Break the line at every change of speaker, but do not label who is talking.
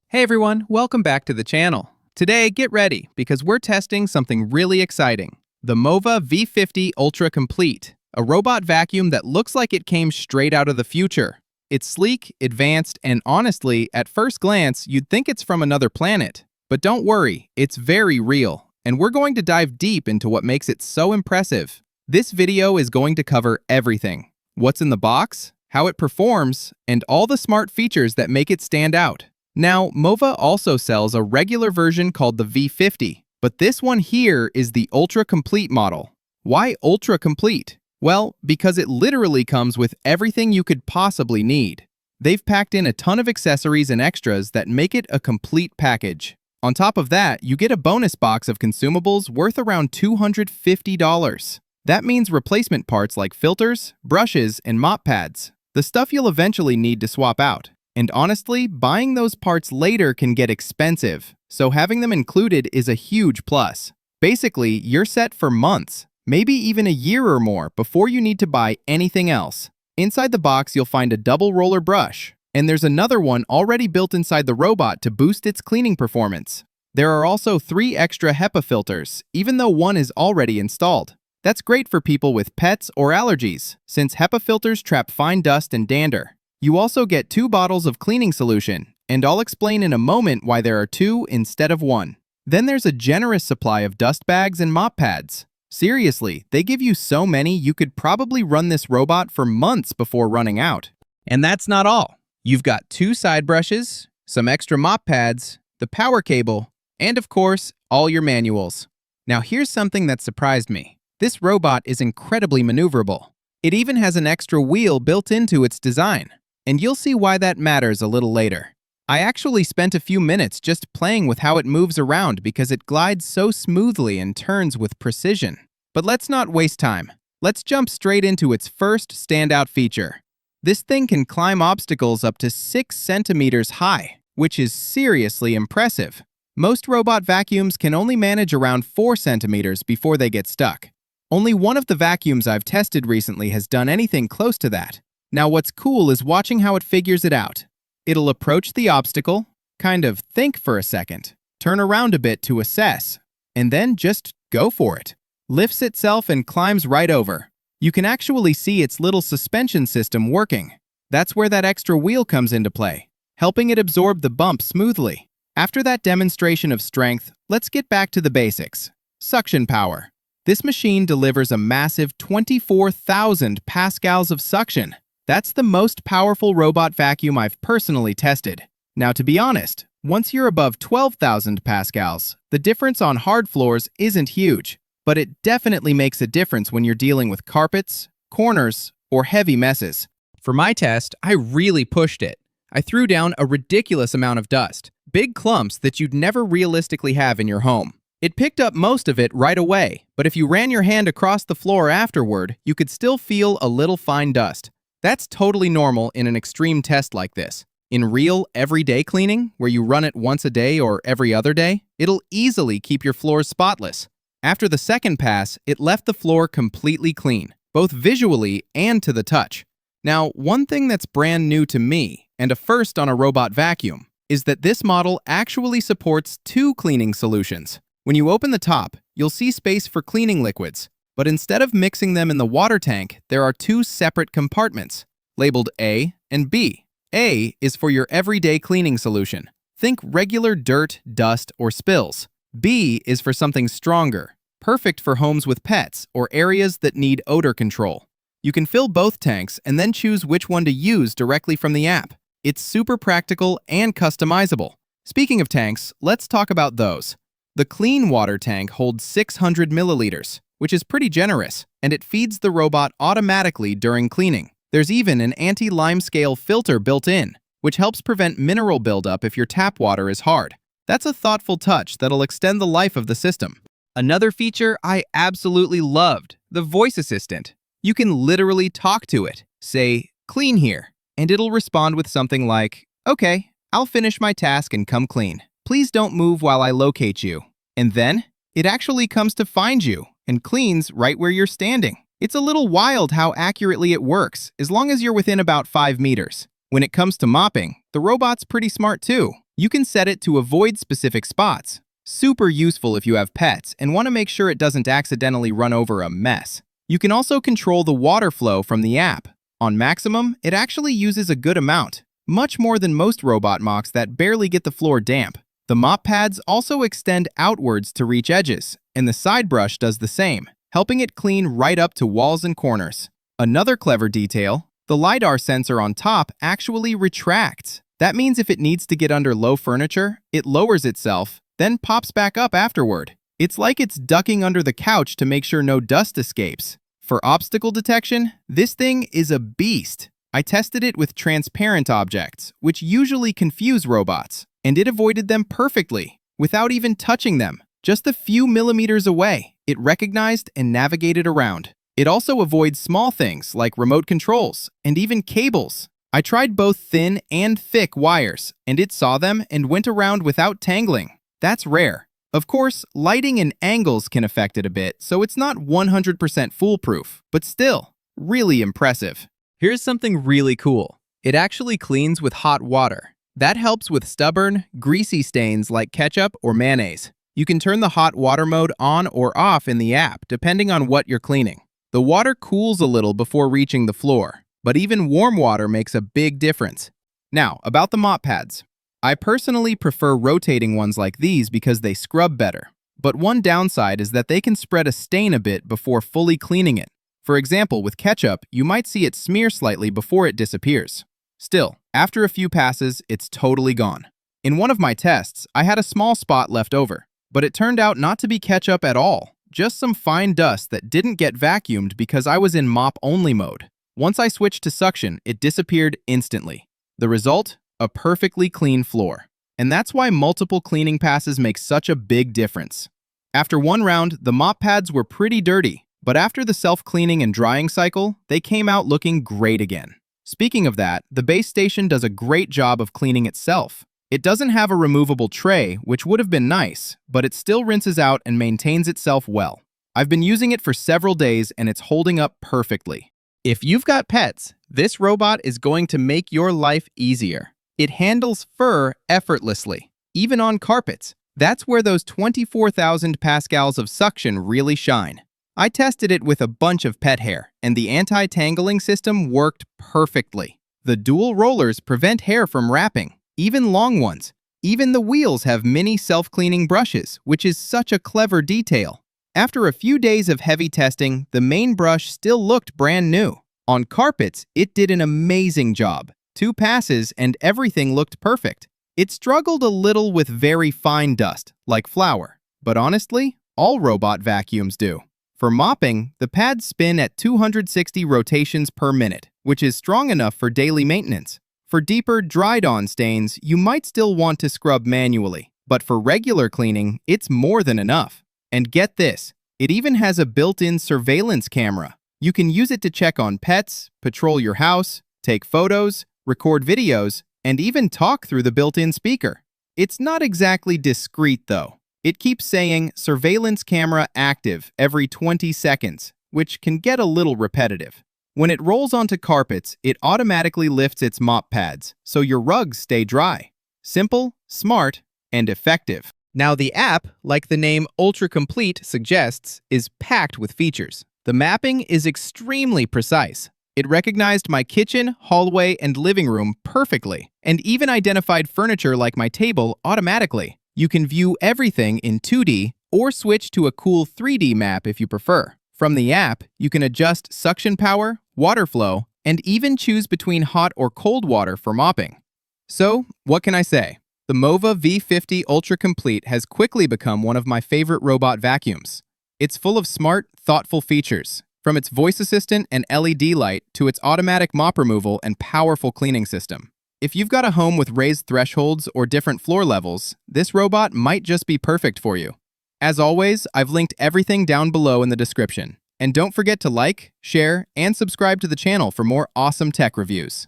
Hey everyone, welcome back to the channel. Today, get ready because we're testing something really exciting. The Mova V50 Ultra Complete, a robot vacuum that looks like it came straight out of the future. It's sleek, advanced, and honestly, at first glance, you'd think it's from another planet. But don't worry, it's very real, and we're going to dive deep into what makes it so impressive. This video is going to cover everything. What's in the box, how it performs, and all the smart features that make it stand out. Now, Mova also sells a regular version called the V50, but this one here is the Ultra Complete model. Why Ultra Complete? Well, because it literally comes with everything you could possibly need. They've packed in a ton of accessories and extras that make it a complete package. On top of that, you get a bonus box of consumables worth around $250. That means replacement parts like filters, brushes, and mop pads, the stuff you'll eventually need to swap out. And honestly, buying those parts later can get expensive, so having them included is a huge plus. Basically, you're set for months, maybe even a year or more before you need to buy anything else. Inside the box, you'll find a double roller brush, and there's another one already built inside the robot to boost its cleaning performance. There are also 3 extra HEPA filters, even though one is already installed. That's great for people with pets or allergies, since HEPA filters trap fine dust and dander. You also get 2 bottles of cleaning solution, and I'll explain in a moment why there are 2 instead of 1. Then there's a generous supply of dust bags and mop pads. Seriously, they give you so many you could probably run this robot for months before running out. And that's not all. You've got 2 side brushes, some extra mop pads, the power cable, and of course, all your manuals. Now here's something that surprised me. This robot is incredibly maneuverable. It even has an extra wheel built into its design. And you'll see why that matters a little later. I actually spent a few minutes just playing with how it moves around because it glides so smoothly and turns with precision. But let's not waste time. Let's jump straight into its first standout feature. This thing can climb obstacles up to 6 centimeters high, which is seriously impressive. Most robot vacuums can only manage around 4 centimeters before they get stuck. Only one of the vacuums I've tested recently has done anything close to that. Now what's cool is watching how it figures it out. It'll approach the obstacle, kind of think for a second, turn around a bit to assess, and then just go for it. Lifts itself and climbs right over. You can actually see its little suspension system working. That's where that extra wheel comes into play, helping it absorb the bump smoothly. After that demonstration of strength, let's get back to the basics. Suction power. This machine delivers a massive 24,000 pascals of suction. That's the most powerful robot vacuum I've personally tested. Now, to be honest, once you're above 12,000 pascals, the difference on hard floors isn't huge, but it definitely makes a difference when you're dealing with carpets, corners, or heavy messes. For my test, I really pushed it. I threw down a ridiculous amount of dust, big clumps that you'd never realistically have in your home. It picked up most of it right away, but if you ran your hand across the floor afterward, you could still feel a little fine dust. That's totally normal in an extreme test like this. In real, everyday cleaning, where you run it once a day or every other day, it'll easily keep your floors spotless. After the second pass, it left the floor completely clean, both visually and to the touch. Now, one thing that's brand new to me, and a first on a robot vacuum, is that this model actually supports 2 cleaning solutions. When you open the top, you'll see space for cleaning liquids. But instead of mixing them in the water tank, there are 2 separate compartments, labeled A and B. A is for your everyday cleaning solution. Think regular dirt, dust, or spills. B is for something stronger, perfect for homes with pets or areas that need odor control. You can fill both tanks and then choose which one to use directly from the app. It's super practical and customizable. Speaking of tanks, let's talk about those. The clean water tank holds 600 milliliters. Which is pretty generous, and it feeds the robot automatically during cleaning. There's even an anti-limescale filter built in, which helps prevent mineral buildup if your tap water is hard. That's a thoughtful touch that'll extend the life of the system. Another feature I absolutely loved, the voice assistant. You can literally talk to it, say, "Clean here," and it'll respond with something like, "Okay, I'll finish my task and come clean. Please don't move while I locate you." And then, it actually comes to find you and cleans right where you're standing. It's a little wild how accurately it works, as long as you're within about 5 meters. When it comes to mopping, the robot's pretty smart too. You can set it to avoid specific spots. Super useful if you have pets and want to make sure it doesn't accidentally run over a mess. You can also control the water flow from the app. On maximum, it actually uses a good amount, much more than most robot mops that barely get the floor damp. The mop pads also extend outwards to reach edges, and the side brush does the same, helping it clean right up to walls and corners. Another clever detail, the LiDAR sensor on top actually retracts. That means if it needs to get under low furniture, it lowers itself, then pops back up afterward. It's like it's ducking under the couch to make sure no dust escapes. For obstacle detection, this thing is a beast. I tested it with transparent objects, which usually confuse robots, and it avoided them perfectly, without even touching them. Just a few millimeters away, it recognized and navigated around. It also avoids small things like remote controls and even cables. I tried both thin and thick wires, and it saw them and went around without tangling. That's rare. Of course, lighting and angles can affect it a bit, so it's not 100% foolproof, but still, really impressive. Here's something really cool. It actually cleans with hot water. That helps with stubborn, greasy stains like ketchup or mayonnaise. You can turn the hot water mode on or off in the app, depending on what you're cleaning. The water cools a little before reaching the floor, but even warm water makes a big difference. Now, about the mop pads. I personally prefer rotating ones like these because they scrub better. But one downside is that they can spread a stain a bit before fully cleaning it. For example, with ketchup, you might see it smear slightly before it disappears. Still, after a few passes, it's totally gone. In one of my tests, I had a small spot left over, but it turned out not to be ketchup at all, just some fine dust that didn't get vacuumed because I was in mop-only mode. Once I switched to suction, it disappeared instantly. The result? A perfectly clean floor. And that's why multiple cleaning passes make such a big difference. After one round, the mop pads were pretty dirty, but after the self-cleaning and drying cycle, they came out looking great again. Speaking of that, the base station does a great job of cleaning itself. It doesn't have a removable tray, which would have been nice, but it still rinses out and maintains itself well. I've been using it for several days and it's holding up perfectly. If you've got pets, this robot is going to make your life easier. It handles fur effortlessly, even on carpets. That's where those 24,000 pascals of suction really shine. I tested it with a bunch of pet hair, and the anti-tangling system worked perfectly. The dual rollers prevent hair from wrapping, even long ones. Even the wheels have mini self-cleaning brushes, which is such a clever detail. After a few days of heavy testing, the main brush still looked brand new. On carpets, it did an amazing job. 2 passes and everything looked perfect. It struggled a little with very fine dust, like flour, but honestly, all robot vacuums do. For mopping, the pads spin at 260 rotations per minute, which is strong enough for daily maintenance. For deeper, dried-on stains, you might still want to scrub manually, but for regular cleaning, it's more than enough. And get this, it even has a built-in surveillance camera. You can use it to check on pets, patrol your house, take photos, record videos, and even talk through the built-in speaker. It's not exactly discreet though. It keeps saying surveillance camera active every 20 seconds, which can get a little repetitive. When it rolls onto carpets, it automatically lifts its mop pads, so your rugs stay dry. Simple, smart, and effective. Now the app, like the name Ultra Complete suggests, is packed with features. The mapping is extremely precise. It recognized my kitchen, hallway, and living room perfectly, and even identified furniture like my table automatically. You can view everything in 2D or switch to a cool 3D map if you prefer. From the app, you can adjust suction power, water flow, and even choose between hot or cold water for mopping. So, what can I say? The Mova V50 Ultra Complete has quickly become one of my favorite robot vacuums. It's full of smart, thoughtful features. From its voice assistant and LED light to its automatic mop removal and powerful cleaning system. If you've got a home with raised thresholds or different floor levels, this robot might just be perfect for you. As always, I've linked everything down below in the description. And don't forget to like, share, and subscribe to the channel for more awesome tech reviews.